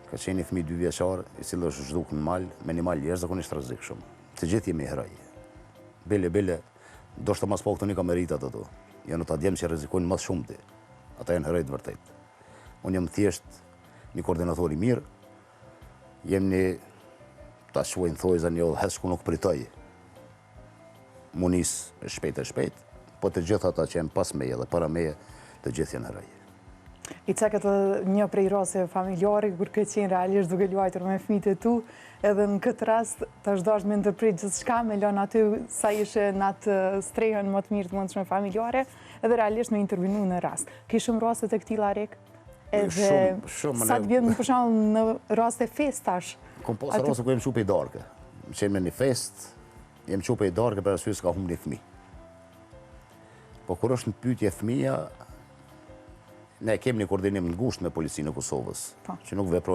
Ka qenë një fëmijë 2 vjeçar, i cili është zhduk në mal, me një mal jashtëzakonisht rrezikshëm. Të gjithë jemi heroj. Bile, do shta mas pak të një kameritat ato. Janë të djemë që rrezikojnë mas shumë ti. Ata janë heroj të vërtet. Unë jam thjesht një koordinator i mirë, jem një, ta shuajnë thojza një odhës shku nuk pritoj. Munis shpejt, po të gjithë ata që janë pas meje dhe para meje, të gjithë janë heroj. I cekët një prej rase familjare, kur këtë qenë realisht duke luajtur me fëmijët e tu, edhe në këtë rast të është dashtë me ndërprit gjithë shka, me lënë aty sa ishe në atë strehën më të mirë të mundshme familjare, edhe realisht me intervenu në rast. Ke shumë raste të këtilla Rek? Edhe sa të vjetë për shembull në raste festash? Kom pas raste ku jem qupe i darke. Më qenë me një fest, jem qupe i darke për arsye s'ka humb një fëmijë. Po kur është në pyetje fëmija, ne kemi një koordinim të ngushtë me policinë e Kosovës, që nuk veprojnë